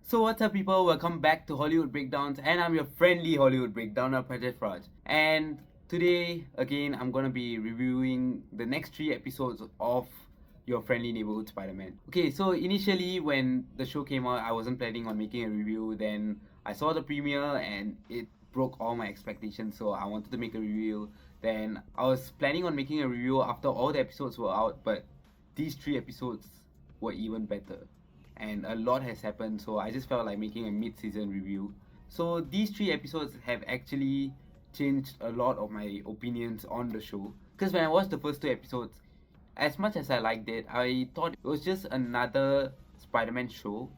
So what's up people, welcome back to Hollywood Breakdowns, and I'm your friendly Hollywood Breakdowner, Prajeth. And today, again, I'm gonna be reviewing the next 3 episodes of your friendly neighborhood Spider-Man. Okay, so initially when the show came out, I wasn't planning on making a review. Then I saw the premiere and it broke all my expectations, so I wanted to make a review. Then I was planning on making a review after all the episodes were out, but these 3 episodes were even better. And a lot has happened, so I just felt like making a mid-season review. So these 3 episodes have actually changed a lot of my opinions on the show. Because when I watched the first 2 episodes, as much as I liked it, I thought it was just another Spider-Man show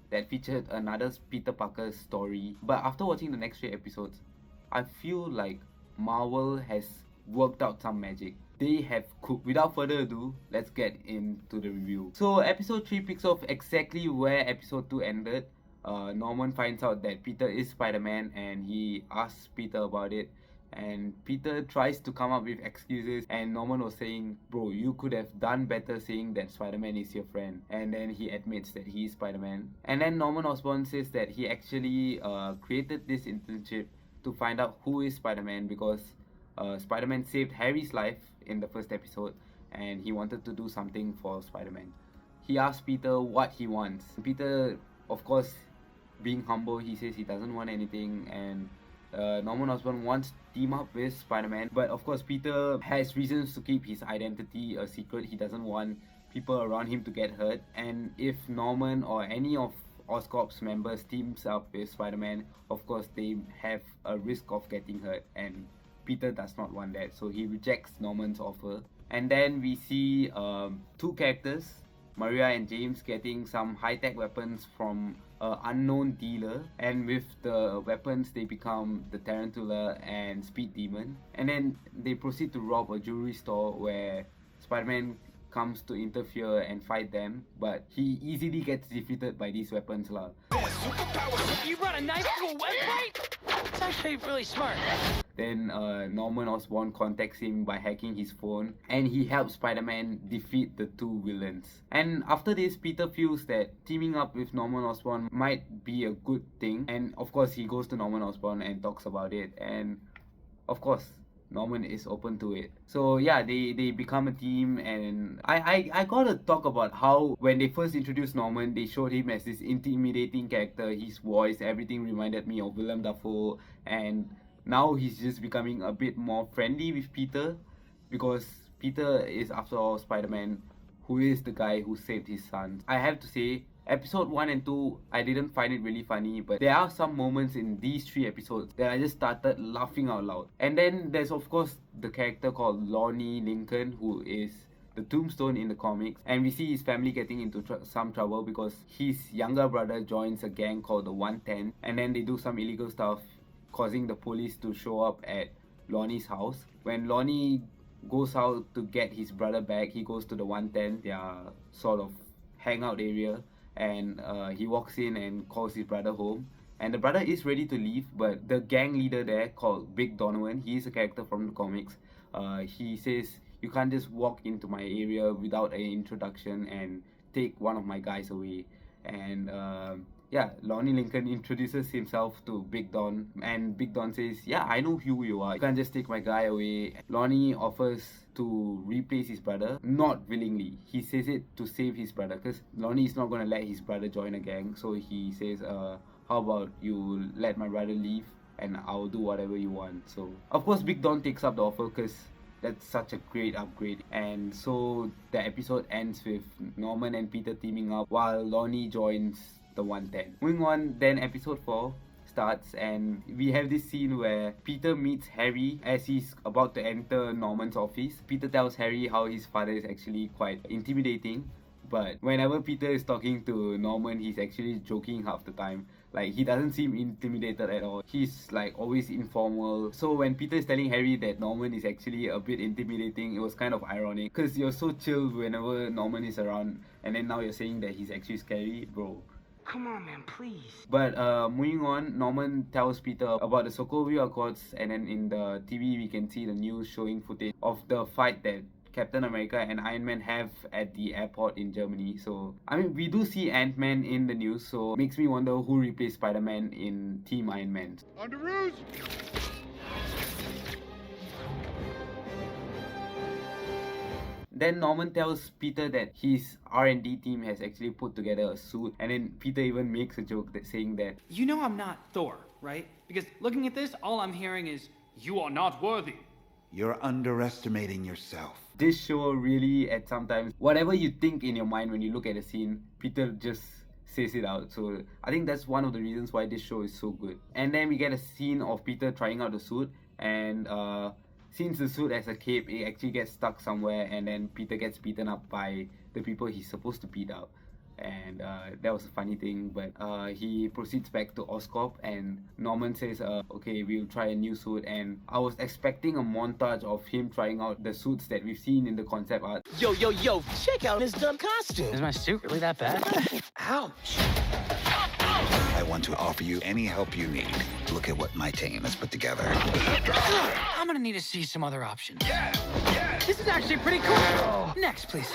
that featured another Peter Parker story. But after watching the next 3 episodes, I feel like Marvel has worked out some magic. They have cooked. Without further ado, let's get into the review. So episode 3 picks off exactly where episode 2 ended. Norman finds out that Peter is Spider-Man and he asks Peter about it. And Peter tries to come up with excuses, and Norman was saying, bro, you could have done better saying that Spider-Man is your friend. And then he admits that he is Spider-Man. And then Norman Osborn says that he actually created this internship to find out who is Spider-Man, because Spider-Man saved Harry's life in the first episode and he wanted to do something for Spider-Man. He asked Peter what he wants. Peter, of course, being humble, he says he doesn't want anything, and Norman Osborn wants to team up with Spider-Man, but of course Peter has reasons to keep his identity a secret. He doesn't want people around him to get hurt, and if Norman or any of Oscorp's members teams up with Spider-Man, of course they have a risk of getting hurt, and Peter does not want that, so he rejects Norman's offer. And then we see 2 characters, Maria and James, getting some high-tech weapons from an unknown dealer, and with the weapons they become the Tarantula and Speed Demon. And then they proceed to rob a jewelry store where Spider-Man comes to interfere and fight them, but he easily gets defeated by these weapons lah. You brought a knife to a website? It's actually really smart. Then Norman Osborn contacts him by hacking his phone, and he helps Spider-Man defeat the 2 villains. And after this, Peter feels that teaming up with Norman Osborn might be a good thing, and of course he goes to Norman Osborn and talks about it, and of course Norman is open to it. So yeah, they become a team, and I gotta talk about how when they first introduced Norman, they showed him as this intimidating character. His voice, everything reminded me of Willem Dafoe, and now he's just becoming a bit more friendly with Peter, because Peter is after all Spider-Man, who is the guy who saved his son. I have to say, episode 1 and 2, I didn't find it really funny, but there are some moments in these 3 episodes that I just started laughing out loud. And then there's of course the character called Lonnie Lincoln, who is the Tombstone in the comics, and we see his family getting into some trouble because his younger brother joins a gang called the 110, and then they do some illegal stuff, causing the police to show up at Lonnie's house. When Lonnie goes out to get his brother back, he goes to the 110, their sort of hangout area, and he walks in and calls his brother home, and the brother is ready to leave, but the gang leader there, called Big Donovan, he is a character from the comics, he says, you can't just walk into my area without an introduction and take one of my guys away. And yeah, Lonnie Lincoln introduces himself to Big Don, and Big Don says, yeah, I know who you are, you can't just take my guy away. Lonnie offers to replace his brother, not willingly. He says it to save his brother, because Lonnie is not going to let his brother join a gang. So he says, how about you let my brother leave and I'll do whatever you want. So of course Big Don takes up the offer, because that's such a great upgrade. And so the episode ends with Norman and Peter teaming up while Lonnie joins the 110. Moving on, then episode 4 starts, and we have this scene where Peter meets Harry as he's about to enter Norman's office. Peter tells Harry how his father is actually quite intimidating, but whenever Peter is talking to Norman, he's actually joking half the time. Like, he doesn't seem intimidated at all. He's like always informal. So when Peter is telling Harry that Norman is actually a bit intimidating, it was kind of ironic, because you're so chill whenever Norman is around, and then now you're saying that he's actually scary, bro. Come on, man, please. But moving on, Norman tells Peter about the Sokovia Accords, and then in the TV we can see the news showing footage of the fight that Captain America and Iron Man have at the airport in Germany. So, I mean, we do see Ant-Man in the news, so it makes me wonder who replaced Spider-Man in Team Iron Man. On the roost! Then Norman tells Peter that his R&D team has actually put together a suit, and then Peter even makes a joke saying that, You know I'm not Thor, right? Because looking at this, all I'm hearing is, you are not worthy. You're underestimating yourself. this show really, at sometimes, whatever you think in your mind when you look at a scene, Peter just says it out. So I think that's one of the reasons why this show is so good. And then we get a scene of Peter trying out the suit, and since the suit has a cape, it actually gets stuck somewhere, and then Peter gets beaten up by the people he's supposed to beat up. And that was a funny thing, but he proceeds back to Oscorp, and Norman says, okay, we'll try a new suit. And I was expecting a montage of him trying out the suits that we've seen in the concept art. Yo, check out his dumb costume. Is my suit really that bad? Ouch. I want to offer you any help you need. Look at what my team has put together. I'm gonna need to see some other options. This is actually pretty cool. Next, please.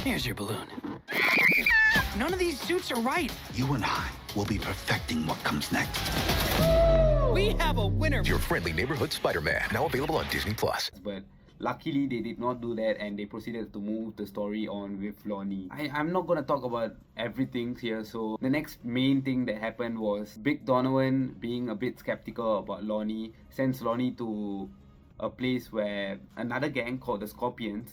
Here's your balloon. None of these suits are right. You and I will be perfecting what comes next. We have a winner. Your friendly neighborhood Spider-Man, now available on Disney+. But luckily they did not do that, and they proceeded to move the story on with Lonnie. I'm not gonna talk about everything here, so the next main thing that happened was Big Donovan, being a bit skeptical about Lonnie, sends Lonnie to a place where another gang called the Scorpions,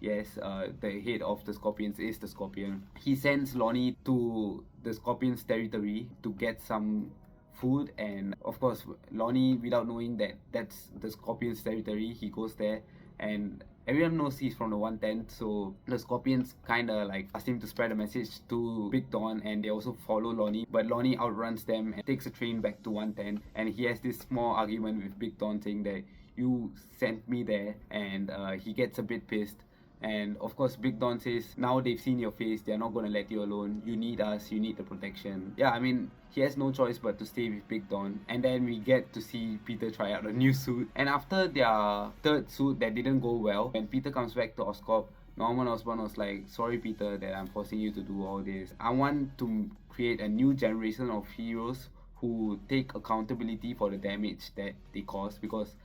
yes, the head of the Scorpions is the Scorpion. He sends Lonnie to the Scorpions' territory to get some food, and of course Lonnie, without knowing that that's the Scorpions' territory, he goes there, and everyone knows he's from the 110, so the Scorpions kinda like ask him to spread a message to Big Don, and they also follow Lonnie, but Lonnie outruns them and takes a train back to 110, and he has this small argument with Big Don saying that you sent me there, and he gets a bit pissed. And of course Big Don says, now they've seen your face, they're not going to let you alone, you need us, you need the protection. Yeah, I mean, he has no choice but to stay with Big Don. And then we get to see Peter try out a new suit, and after their third suit that didn't go well, when Peter comes back to Oscorp, Norman Osborn was like, sorry Peter that I'm forcing you to do all this. I want to create a new generation of heroes who take accountability for the damage that they cause, because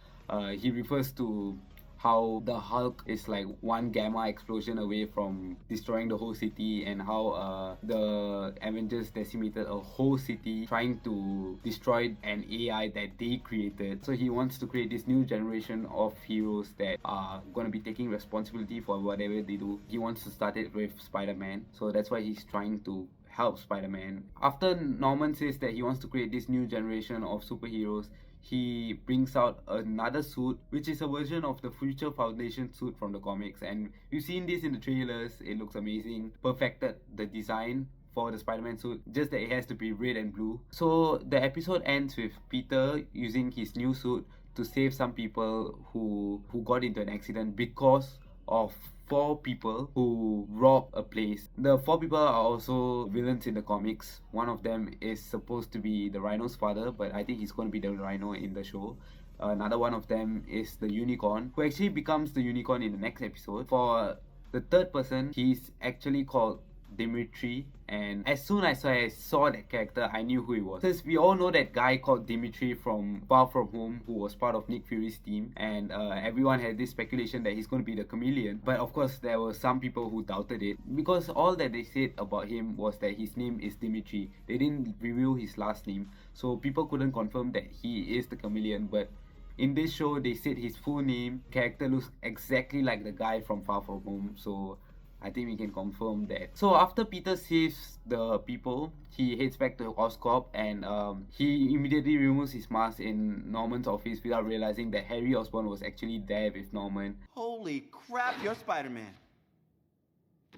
he refers to how the Hulk is like one gamma explosion away from destroying the whole city, and how the Avengers decimated a whole city trying to destroy an AI that they created. So he wants to create this new generation of heroes that are going to be taking responsibility for whatever they do. He wants to start it with Spider-Man, so that's why he's trying to help Spider-Man. After Norman says that he wants to create this new generation of superheroes, he brings out another suit, which is a version of the Future Foundation suit from the comics, and we've seen this in the trailers. It looks amazing, perfected the design for the Spider-Man suit, just that it has to be red and blue. So the episode ends with Peter using his new suit to save some people who got into an accident because of 4 people who robbed a place. The 4 people are also villains in the comics. One of them is supposed to be the Rhino's father, but I think he's going to be the Rhino in the show. Another one of them is the Unicorn, who actually becomes the Unicorn in the next episode. For the third person, he's actually called Dimitri, and as soon as I saw that character, I knew who he was. Because we all know that guy called Dimitri from Far From Home, who was part of Nick Fury's team, and everyone had this speculation that he's going to be the Chameleon. But of course, there were some people who doubted it, because all that they said about him was that his name is Dimitri. They didn't reveal his last name, so people couldn't confirm that he is the Chameleon. But in this show, they said his full name. Character looks exactly like the guy from Far From Home, so I think we can confirm that. So after Peter saves the people, he heads back to Oscorp, and he immediately removes his mask in Norman's office without realizing that Harry Osborn was actually there with Norman. Holy crap, you're Spider-Man.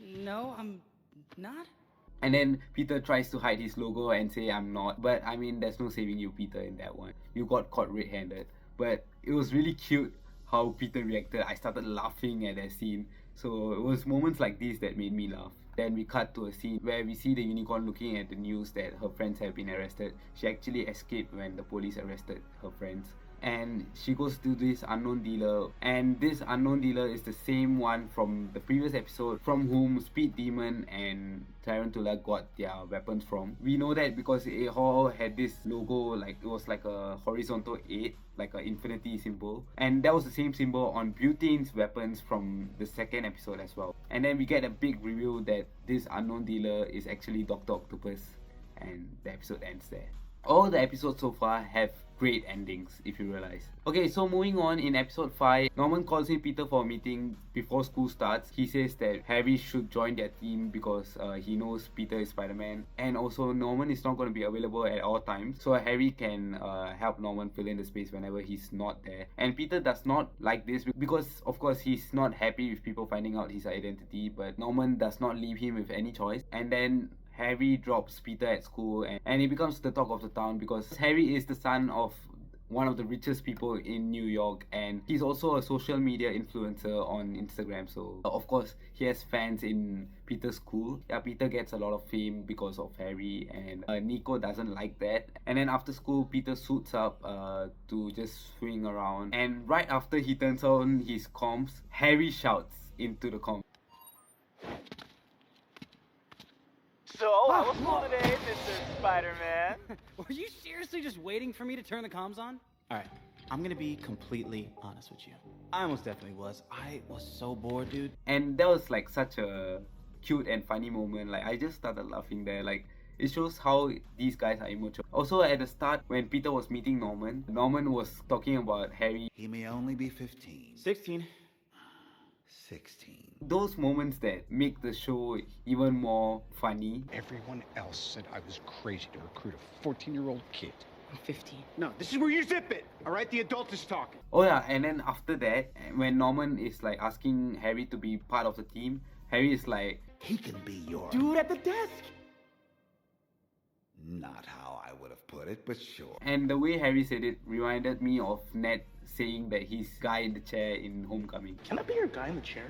No, I'm not. And then Peter tries to hide his logo and say, I'm not. But I mean, there's no saving you, Peter, in that one. You got caught red-handed. But it was really cute how Peter reacted. I started laughing at that scene. So it was moments like these that made me laugh. Then we cut to a scene where we see the Unicorn looking at the news that her friends have been arrested. She actually escaped when the police arrested her friends. and she goes to this unknown dealer, and this unknown dealer is the same one from the previous episode from whom Speed Demon and Tarantula got their weapons from. We know that because it all had this logo, like it was like a horizontal 8, like an infinity symbol, and that was the same symbol on Butaine's weapons from the second episode as well. And then we get a big reveal that this unknown dealer is actually Dr. Octopus, and the episode ends there. All the episodes so far have great endings, if you realize. Okay, so moving on, in episode 5, Norman calls in Peter for a meeting before school starts. He says that Harry should join their team because he knows Peter is Spider-Man, and also Norman is not going to be available at all times, so Harry can help Norman fill in the space whenever he's not there. And Peter does not like this because, of course, he's not happy with people finding out his identity, but Norman does not leave him with any choice. And then Harry drops Peter at school, and he becomes the talk of the town because Harry is the son of one of the richest people in New York, and he's also a social media influencer on Instagram, so of course he has fans in Peter's school. Yeah, Peter gets a lot of fame because of Harry, and Nico doesn't like that. And then after school, Peter suits up to just swing around, and right after he turns on his comms, Harry shouts into the comms. So, how was school today, Mr. Spider-Man? Were you seriously just waiting for me to turn the comms on? Alright, I'm gonna be completely honest with you. I almost definitely was. I was so bored, dude. And that was like such a cute and funny moment. Like, I just started laughing there. Like, it shows how these guys are immature. Also, at the start, when Peter was meeting Norman, Norman was talking about Harry. He may only be 15. 16. 16. Those moments that make the show even more funny. Everyone else said I was crazy to recruit a 14-year-old kid. I'm 15. No, this is where you zip it. All right, the adult is talking. Oh yeah, and then after that, when Norman is like asking Harry to be part of the team, Harry is like, He can be your... Dude at the desk! Not how I would have put it, but sure. and the way Harry said it reminded me of Ned saying that he's guy in the chair in Homecoming. Can I be your guy in the chair?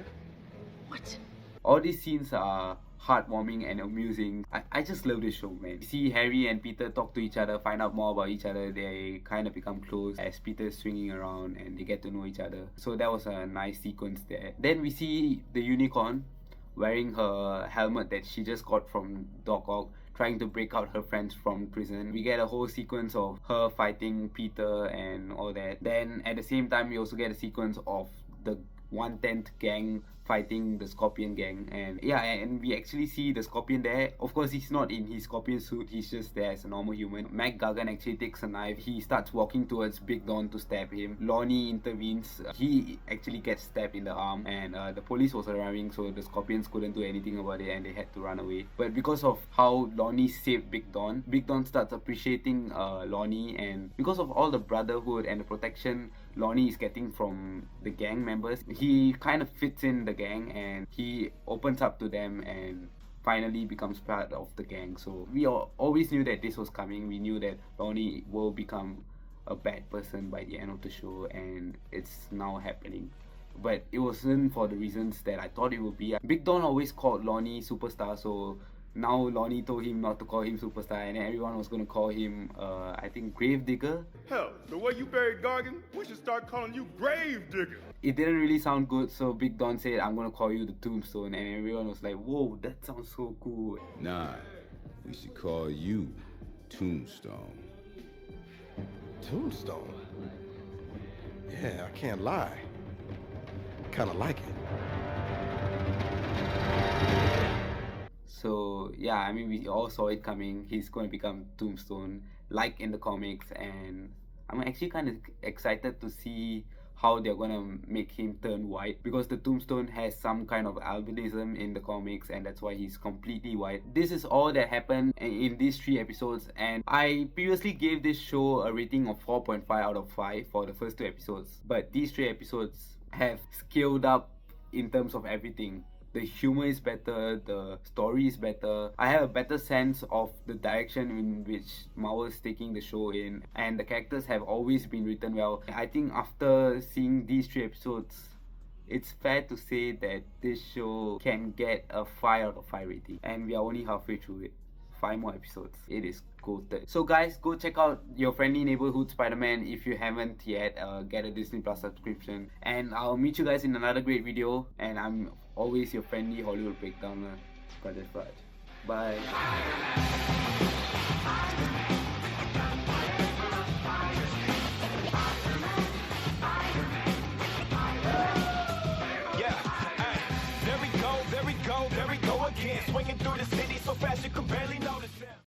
What? All these scenes are heartwarming and amusing. I just love this show, man. You see Harry and Peter talk to each other, find out more about each other. They kind of become close as Peter's swinging around and they get to know each other. So that was a nice sequence there. Then we see the unicorn wearing her helmet that she just got from Doc Ock, trying to break out her friends from prison. We get a whole sequence of her fighting Peter and all that. Then at the same time, we also get a sequence of the 1/10 gang fighting the Scorpion gang, and yeah, and we actually see the Scorpion there. Of course, he's not in his Scorpion suit, he's just there as a normal human. Mac Gargan actually takes a knife. He starts walking towards Big Don to stab him. Lonnie intervenes. He actually gets stabbed in the arm, and the police was arriving, so the Scorpions couldn't do anything about it and they had to run away. But because of how Lonnie saved Big Don starts appreciating Lonnie, and because of all the brotherhood and the protection Lonnie is getting from the gang members, he kind of fits in the gang and he opens up to them and finally becomes part of the gang. So we always knew that this was coming. We knew that Lonnie will become a bad person by the end of the show, and it's now happening. But it wasn't for the reasons that I thought it would be. Big Don always called Lonnie Superstar, so now Lonnie told him not to call him Superstar, and everyone was going to call him, I think, Gravedigger. Hell, the way you buried Gargan, we should start calling you Gravedigger. It didn't really sound good, so Big Don said, I'm going to call you the Tombstone, and everyone was like, whoa, that sounds so cool. Nah, we should call you Tombstone. Tombstone? Yeah, I can't lie. Kinda like it. So yeah, I mean, we all saw it coming. He's going to become Tombstone, like in the comics, and I'm actually kind of excited to see how they're going to make him turn white, because the Tombstone has some kind of albinism in the comics, and that's why he's completely white. This is all that happened in these 3 episodes, and I previously gave this show a rating of 4.5 out of 5 for the first 2 episodes, but these 3 episodes have scaled up in terms of everything. The humor is better, the story is better. I have a better sense of the direction in which Marvel is taking the show in, and the characters have always been written well. I think after seeing these 3 episodes, it's fair to say that this show can get a 5 out of 5 rating, and we are only halfway through it. 5 more episodes. It is goated. So guys, go check out Your Friendly Neighborhood Spider-Man if you haven't yet. Get a Disney Plus subscription. And I'll meet you guys in another great video. And I'm always your friendly Hollywood breakdowner, Prajeth. Bye.